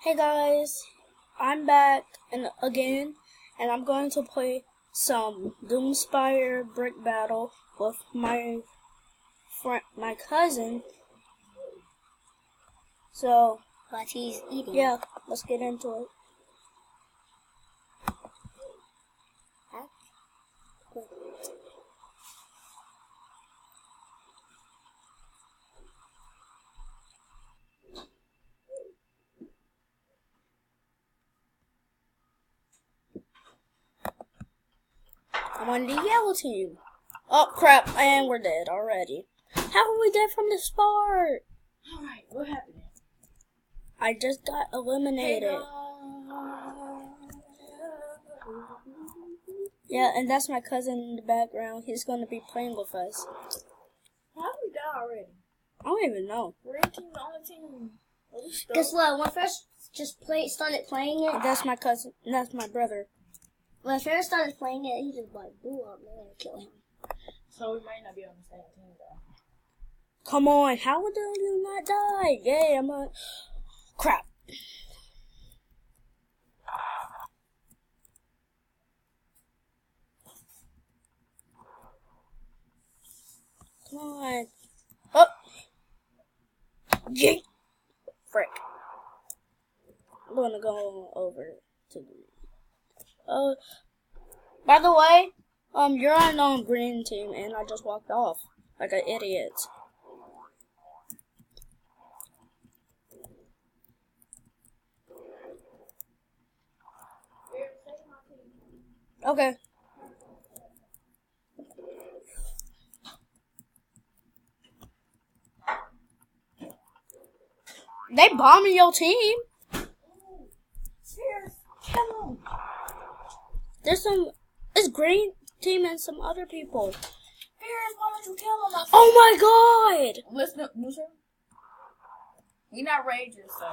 Hey guys, I'm back again, and I'm going to play some Doomspire Brickbattle with my cousin. So, But he's eating. yeah, let's get into it. I'm on the yellow team. Oh crap, and we're dead already. How are we dead from the start? Alright, what happened? I just got eliminated. Yeah, and that's my cousin in the background. He's going to be playing with us. How did we die already? I don't even know. We're the only team. Guess what? When I first started playing it, That's my cousin. That's my brother. when I first started playing it, he just blew up and I kill him. So we might not be on the same team though. Come on, how would you not die? Yay, I'm on. Crap. Come on. Oh. Yay. Frick. I'm gonna go over to green. By the way, you're on green team, and I just walked off like an idiot. Okay. They bombing your team. It's green team and some other people. Fierce, why would you kill him? Oh my god! Listen, loser. We not rages, so.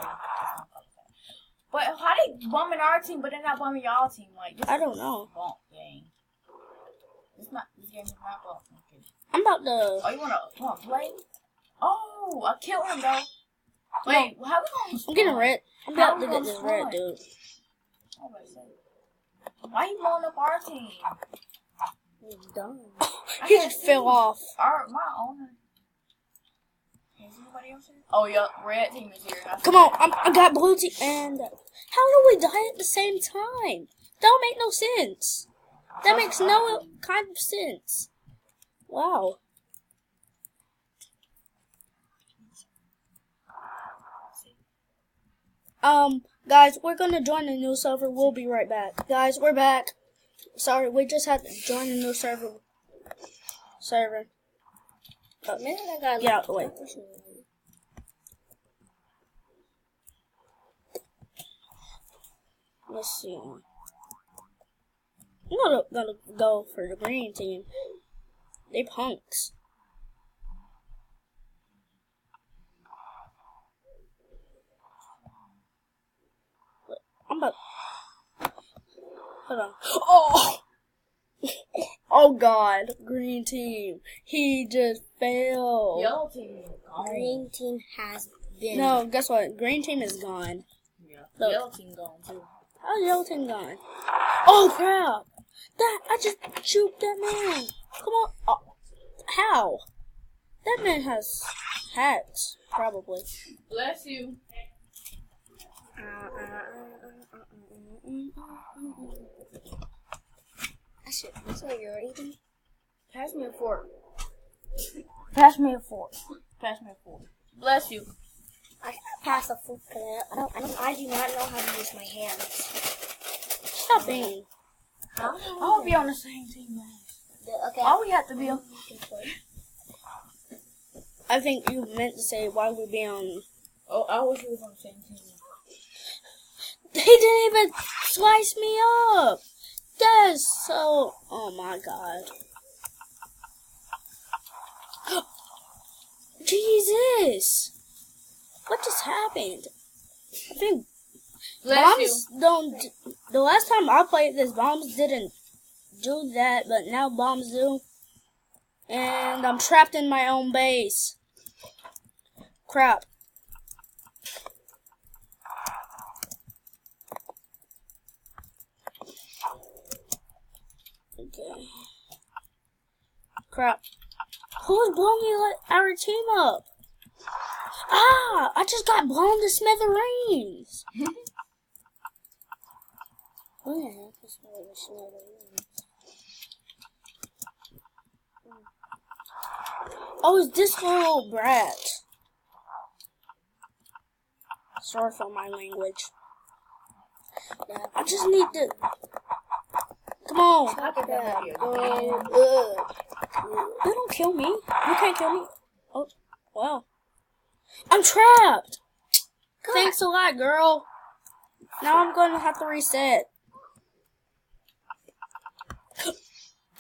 But how they bombing our team, but they're not bombing y'all team? Like this I don't know. Bump game. This game is not bump. Okay. I'm about to. Oh, you wanna play? Oh, I killed him though. Wait, how we gonna? I'm getting red. I'm about to get this red dude. Why you blowing up our team? He's done. He just fell off. My owner. Is anybody else here? Oh, yeah, red team is here. Come on, I got blue team. And how do we die at the same time? That don't make no sense. That makes no kind of sense. Wow. Guys, we're gonna join a new server. We'll be right back. Guys, we're back. Sorry, we just had to join a new server. Get out the way. Let's see. I'm gonna go for the green team. They punks. I'm about. Hold on. Oh! Oh god, green team. He just fell. Yellow team. Green team has been. No, guess what? Green team is gone. Yeah. Look. Yellow team gone too. How's yellow team gone? Oh crap! I just shoot that man. Come on. Oh, how? That man has hats, probably. Bless you. That's what you're eating? Pass me a fork. Pass me a fork. Pass me a fork. Bless you. I pass the food because I do not know how to use my hands. Stop being. I want to be on the same team, man. Okay. All we have to be on. I think you meant to say why we be on. Oh, I wish we was on the same team. He didn't even slice me up. That's so. Oh my god. Jesus. What just happened? I think bombs don't. The last time I played this, bombs didn't do that, but now bombs do. And I'm trapped in my own base. Crap. Okay. Crap. Who's blowing our team up? Ah! I just got blown to smithereens. What the heck is smithereens? Oh, it's this little brat. Sorry for my language. I just need to... Come on. You don't kill me. You can't kill me. Oh, wow. I'm trapped. God. Thanks a lot, girl. Now I'm going to have to reset.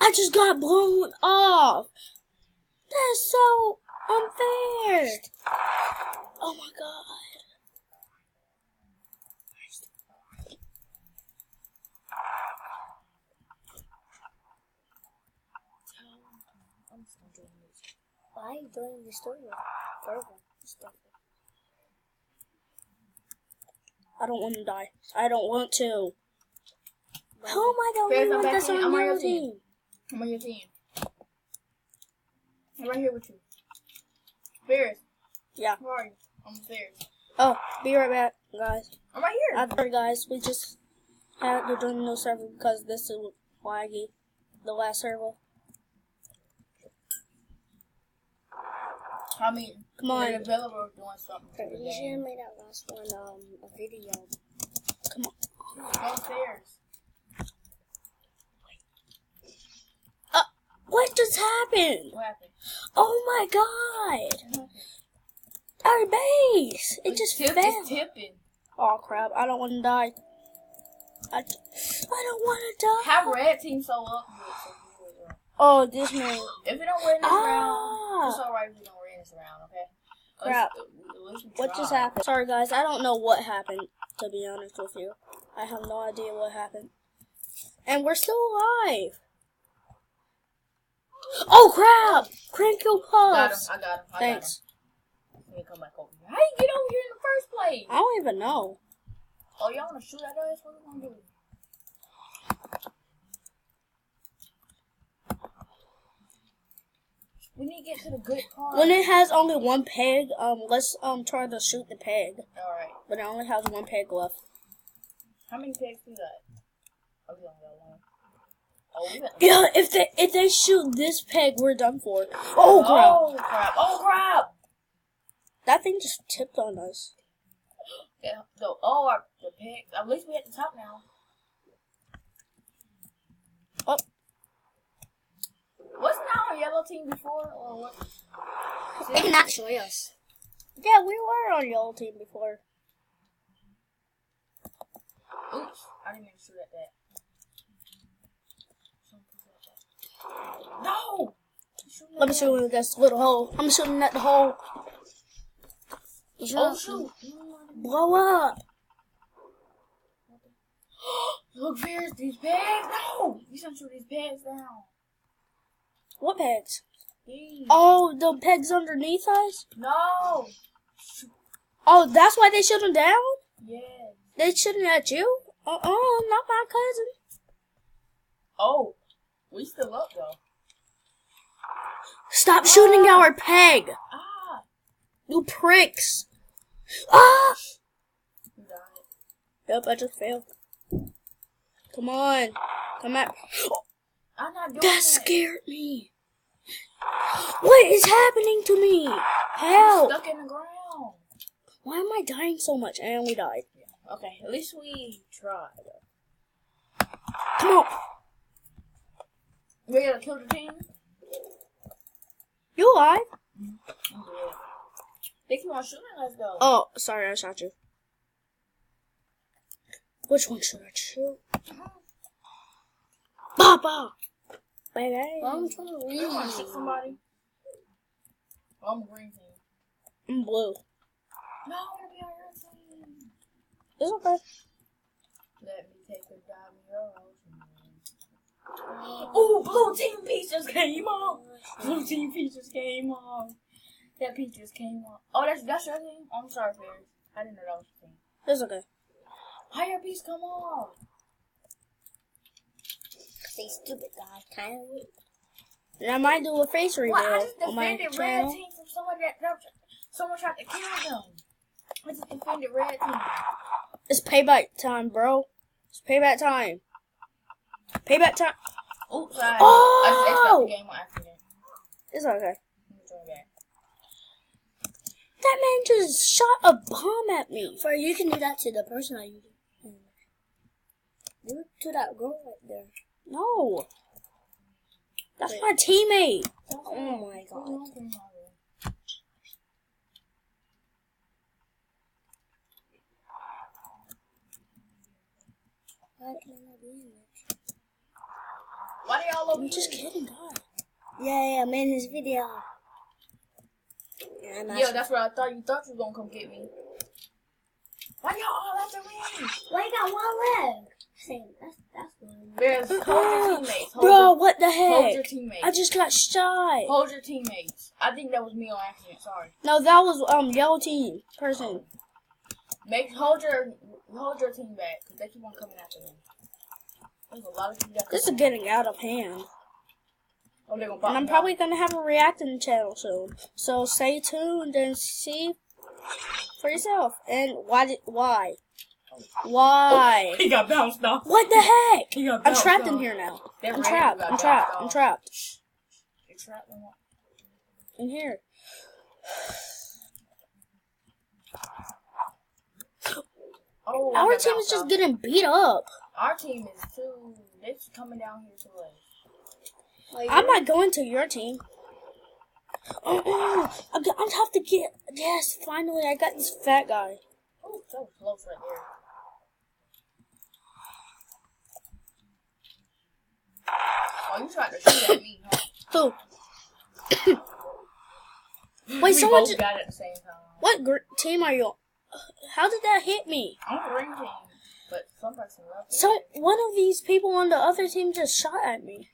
I just got blown off. That's so unfair. Oh my god. Why are you doing this story? I don't want to die. I don't want to. How am I the only one that's on your team? I'm on your team. I'm right here with you. Ferris. Yeah. Where are you? I'm Ferris. Oh, be right back, guys. I'm right here. Sorry, guys. We just had to join the server because this is laggy. The last server. I mean, come on. The developer doing something. You should have made that last one a video. Come on. Go upstairs. What just happened? What happened? Oh my god! Our base! It just fell. It's tipping. Oh crap! I don't want to die. I don't want to die. Have red team so up. Oh, this man. If you don't win this round, it's alright if you don't win this round, okay? Crap. What just happened? Sorry guys, I don't know what happened, to be honest with you. I have no idea what happened. And we're still alive. Oh crap! Crank your puffs. I got him. Thanks. Let me come back over here. How you get over here in the first place? I don't even know. Oh, y'all wanna shoot at us? What are we gonna do? We need to get to the good part. When it has only one peg, let's try to shoot the peg. Alright. But it only has one peg left. How many pegs we got? Oh, we only got one. Oh, we got yeah, if they shoot this peg, we're done for. Oh crap! Oh crap! Oh crap! That thing just tipped on us. Yeah. So, the pegs. At least we at the top now. Oh. Wasn't our yellow team before, or what? They can actually us. Yeah, we were on yellow team before. Oops! I didn't mean to shoot at that. No! Let me shoot at this little hole. I'm shooting at the hole. Oh shoot! Blow up! Look, Ferris, these pegs. No! You shouldn't shoot these pegs down. What pegs? These. Oh, the pegs underneath us? No! Oh, that's why they shoot them down? Yeah. They shooting at you? Not my cousin. Oh, we still up though. Stop shooting our peg! Ah! You pricks! Ah! You got it. Yep, I just failed. Come on. Come at. I'm not doing That scared me. What is happening to me? Help! Stuck in the ground. Why am I dying so much? And we died. Yeah. Okay, at least we tried. Come on. We gotta kill the team. You alive? I'm dead. They keep on shooting us though. Oh, sorry, I shot you. Which one should I shoot? Papa! Baby. I'm trying to read. You want to shoot somebody? I'm green team. I'm blue. No, I want to be on your team. It's okay. Let me take a dive in your ocean. Oh, blue team piece just came on. Blue team piece just came on. That piece just came on. Oh, that's your team? Oh, I'm sorry, Ferris. I didn't know that was your team. It's okay. How your piece come on? Say stupid guy, kind of weird. And I might do a face reveal Well, I just on my defended red channel. team from someone tried to kill them. I just defended red team. It's payback time, bro. It's payback time. Payback time. Oops, I Oh! just X'd out the game on accident. It's okay. Let me try that. That man just shot a bomb at me. For you can do that to the person that you do it to that girl right there. No. That's my teammate. Oh my god. Why can I not be in it? Why they all over I'm here? just kidding, God. Yeah, I made this video. Yeah, Yeah, that's what I thought. You thought you was gonna come get me. Why y'all all after me? Why you got one leg? Same. That's one. There's hold your teammates. Bro, what the Hold your heck? teammates. I just got shot. Hold your teammates. I think that was me on accident. Sorry. No, that was yellow team person. Hold your team back because they keep on coming after them. There's a lot of people. This is getting out of hand. Oh, they're gonna pop And I'm me probably out. gonna have a reacting channel soon. So stay tuned and see for yourself. And why? Why? He got bounced off. What the heck? He got I'm bounced trapped in off. here now. That I'm red trapped. got I'm bounced trapped. off. I'm trapped. You're trapped in what? In here. Oh, I Our got team is bounced just off. getting beat up. Our team is too. They're coming down here too late. I'm not going to your team. Oh, I have to get. Yes, finally, I got this fat guy. Oh, that was close right there. Oh, you tried to shoot at me, huh? Who? Wait, We someone both just. got it at the same time. What team are you on? How did that hit me? I'm a green team, but some person left. So, one of these people on the other team just shot at me.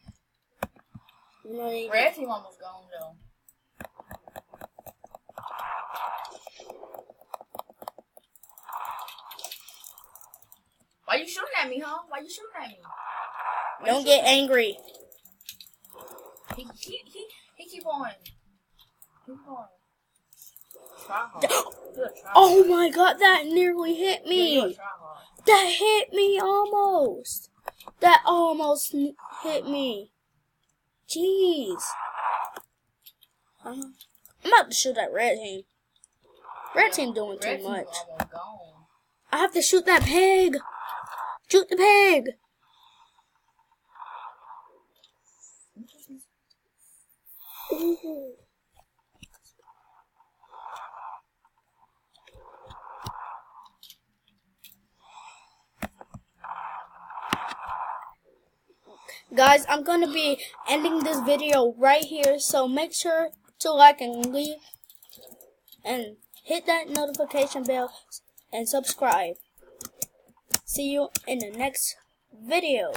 You know, they Red team almost gone though. Why you shooting at me, huh? Why you shooting at me? Why you Don't shooting get angry. He keep on. Keep on. Try hard. You're a try Oh hard. my god, that nearly hit Yeah, you're a me. try hard. That hit me almost. That almost hit me. Jeez. I'm about to shoot that red team. Red team doing Red too team much. almost gone. I have to shoot that pig. Shoot the pig. Ooh. Guys, I'm going to be ending this video right here, so make sure to like and leave and hit that notification bell and subscribe. See you in the next video.